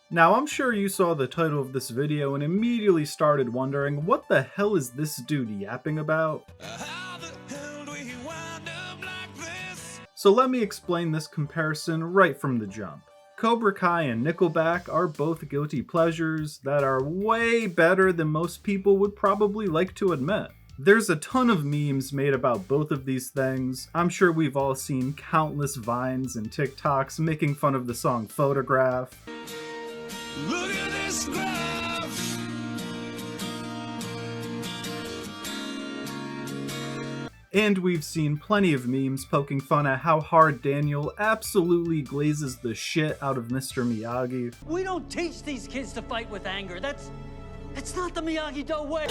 Now I'm sure you saw the title of this video and immediately started wondering what the hell is this dude yapping about? How the hell do we wind up like this? So let me explain this comparison right from the jump. Cobra Kai and Nickelback are both guilty pleasures that are way better than most people would probably like to admit. There's a ton of memes made about both of these things. I'm sure we've all seen countless Vines and TikToks making fun of the song Photograph. Look at this graph. And we've seen plenty of memes poking fun at how hard Daniel absolutely glazes the shit out of Mr. Miyagi. We don't teach these kids to fight with anger. That's not the Miyagi-Do way.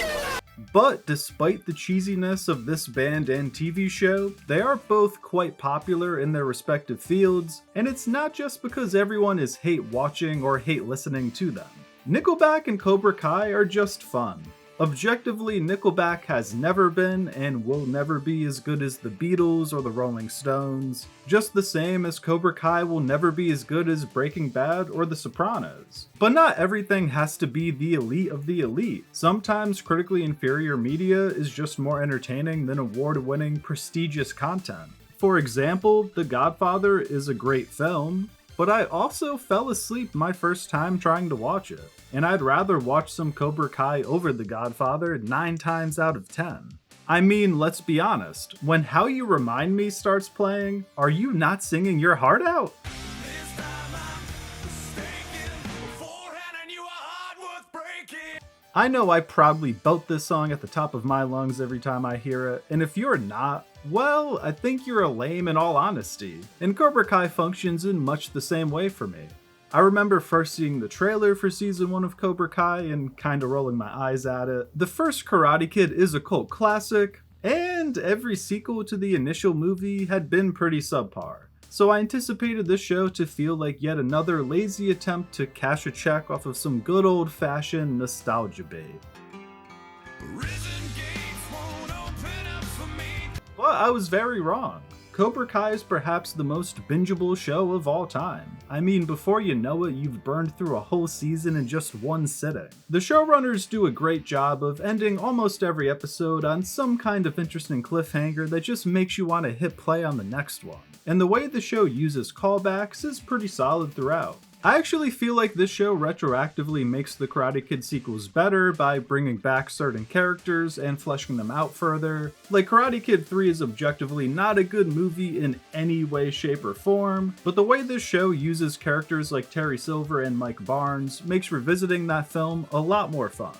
But despite the cheesiness of this band and TV show, they are both quite popular in their respective fields, and it's not just because everyone is hate watching or hate listening to them. Nickelback and Cobra Kai are just fun. Objectively, Nickelback has never been and will never be as good as the Beatles or the Rolling Stones, just the same as Cobra Kai will never be as good as Breaking Bad or The Sopranos. But not everything has to be the elite of the elite. Sometimes critically inferior media is just more entertaining than award-winning, prestigious content. For example, The Godfather is a great film, but I also fell asleep my first time trying to watch it. And I'd rather watch some Cobra Kai over The Godfather 9 times out of 10. I mean, let's be honest, when How You Remind Me starts playing, are you not singing your heart out? This time I'm mistaken. Beforehand I knew a heart worth breaking. I know I proudly belt this song at the top of my lungs every time I hear it, and if you're not, well, I think you're a lame in all honesty. And Cobra Kai functions in much the same way for me. I remember first seeing the trailer for season 1 of Cobra Kai and kinda rolling my eyes at it. The first Karate Kid is a cult classic, and every sequel to the initial movie had been pretty subpar. So I anticipated this show to feel like yet another lazy attempt to cash a check off of some good old-fashioned nostalgia bait. Prison gates won't open up for me. But I was very wrong. Cobra Kai is perhaps the most bingeable show of all time. I mean, before you know it, you've burned through a whole season in just one sitting. The showrunners do a great job of ending almost every episode on some kind of interesting cliffhanger that just makes you want to hit play on the next one. And the way the show uses callbacks is pretty solid throughout. I actually feel like this show retroactively makes the Karate Kid sequels better by bringing back certain characters and fleshing them out further. Like, Karate Kid 3 is objectively not a good movie in any way, shape, or form, but the way this show uses characters like Terry Silver and Mike Barnes makes revisiting that film a lot more fun.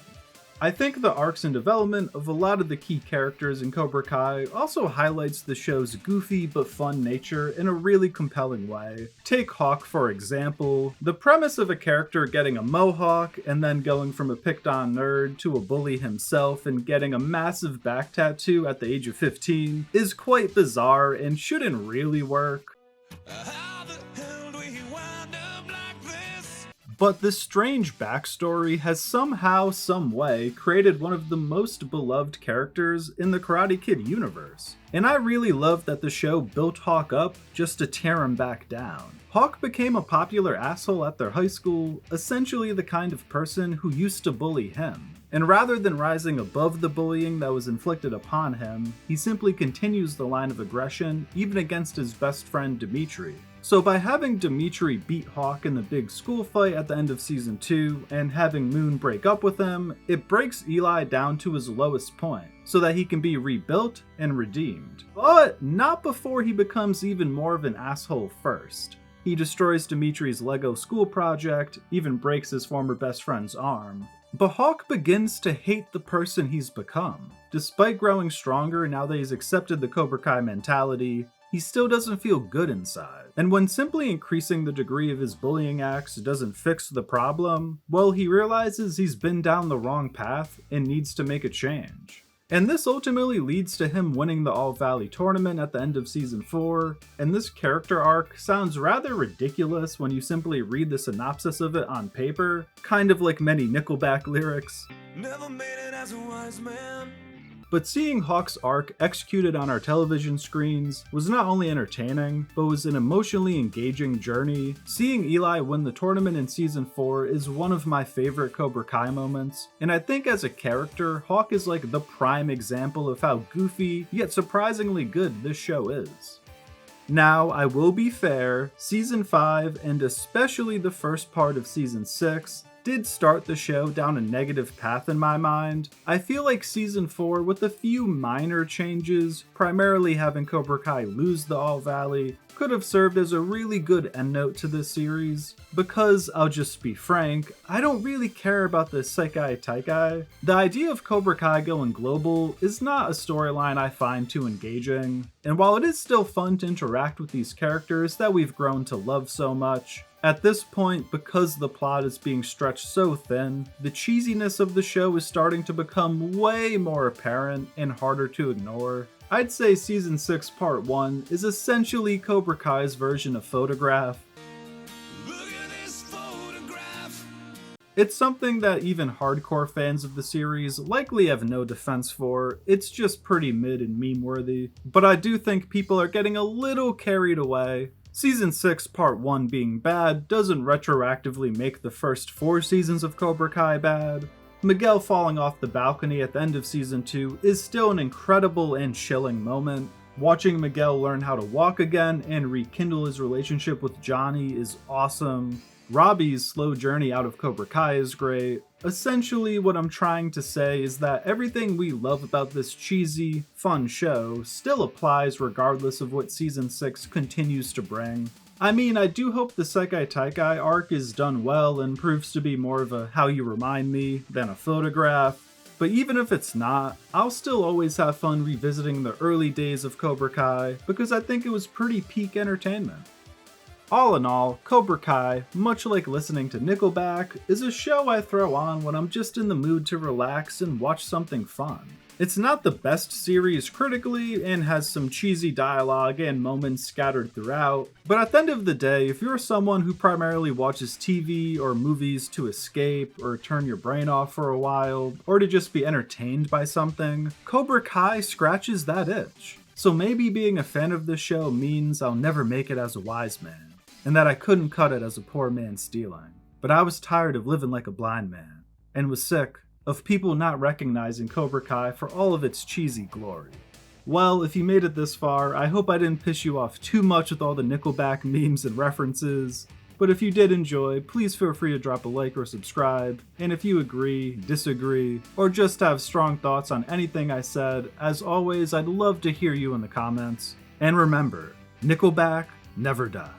I think the arcs and development of a lot of the key characters in Cobra Kai also highlights the show's goofy but fun nature in a really compelling way. Take Hawk for example. The premise of a character getting a mohawk and then going from a picked-on nerd to a bully himself and getting a massive back tattoo at the age of 15 is quite bizarre and shouldn't really work. How the hell do we wind up like this? But this strange backstory has somehow, some way, created one of the most beloved characters in the Karate Kid universe. And I really love that the show built Hawk up just to tear him back down. Hawk became a popular asshole at their high school, essentially the kind of person who used to bully him. And rather than rising above the bullying that was inflicted upon him, he simply continues the line of aggression, even against his best friend Dimitri. So by having Dimitri beat Hawk in the big school fight at the end of season 2, and having Moon break up with him, it breaks Eli down to his lowest point, so that he can be rebuilt and redeemed. But not before he becomes even more of an asshole first. He destroys Dimitri's Lego school project, even breaks his former best friend's arm. But Hawk begins to hate the person he's become. Despite growing stronger now that he's accepted the Cobra Kai mentality, he still doesn't feel good inside. And when simply increasing the degree of his bullying acts doesn't fix the problem, well, he realizes he's been down the wrong path and needs to make a change. And this ultimately leads to him winning the All Valley tournament at the end of season 4, and this character arc sounds rather ridiculous when you simply read the synopsis of it on paper, kind of like many Nickelback lyrics. Never made it as a wise man. but seeing Hawk's arc executed on our television screens was not only entertaining, but was an emotionally engaging journey. Seeing Eli win the tournament in Season 4 is one of my favorite Cobra Kai moments, and I think as a character, Hawk is like the prime example of how goofy, yet surprisingly good this show is. Now, I will be fair, Season 5, and especially the first part of Season 6, did start the show down a negative path in my mind. I feel like Season 4, with a few minor changes, primarily having Cobra Kai lose the All Valley, could have served as a really good endnote to this series. Because, I'll just be frank, I don't really care about the Sekai Taikai. The idea of Cobra Kai going global is not a storyline I find too engaging, and while it is still fun to interact with these characters that we've grown to love so much, at this point, because the plot is being stretched so thin, the cheesiness of the show is starting to become way more apparent and harder to ignore. I'd say Season 6 Part 1 is essentially Cobra Kai's version of Photograph. Look at this photograph. It's something that even hardcore fans of the series likely have no defense for. It's just pretty mid and meme-worthy. But I do think people are getting a little carried away. Season 6 Part 1 being bad doesn't retroactively make the first 4 seasons of Cobra Kai bad. Miguel falling off the balcony at the end of Season 2 is still an incredible and chilling moment. Watching Miguel learn how to walk again and rekindle his relationship with Johnny is awesome. Robbie's slow journey out of Cobra Kai is great. Essentially, what I'm trying to say is that everything we love about this cheesy, fun show still applies regardless of what Season 6 continues to bring. I mean, I do hope the Sekai Taikai arc is done well and proves to be more of a how you remind me than a photograph. But even if it's not, I'll still always have fun revisiting the early days of Cobra Kai because I think it was pretty peak entertainment. All in all, Cobra Kai, much like listening to Nickelback, is a show I throw on when I'm just in the mood to relax and watch something fun. It's not the best series critically and has some cheesy dialogue and moments scattered throughout, but at the end of the day, if you're someone who primarily watches TV or movies to escape or turn your brain off for a while, or to just be entertained by something, Cobra Kai scratches that itch. So maybe being a fan of this show means I'll never make it as a wise man, and that I couldn't cut it as a poor man stealing. But I was tired of living like a blind man, and was sick of people not recognizing Cobra Kai for all of its cheesy glory. Well, if you made it this far, I hope I didn't piss you off too much with all the Nickelback memes and references, but if you did enjoy, please feel free to drop a like or subscribe, and if you agree, disagree, or just have strong thoughts on anything I said, as always, I'd love to hear you in the comments. And remember, Nickelback never dies.